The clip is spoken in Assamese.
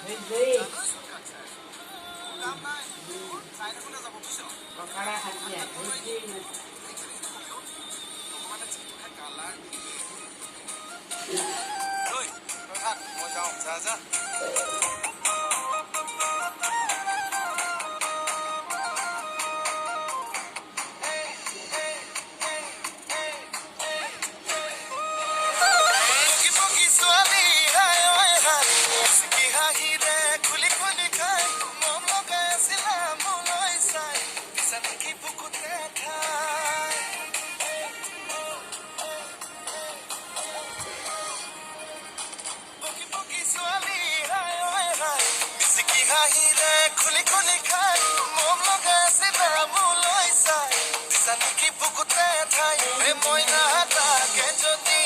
Hindi. কাম নাই চাই থাকোঁতে যাব বুজিছ Pakara hatiya. Hindi. ভগৱানে যিটোহে কালাৰ তই থাক মই যাওঁ যা যা খুলি খুলি খাই মম লগাইছে মোলৈ চাই জানি কি বুকুতে ঠাই মই নাথাকে যদি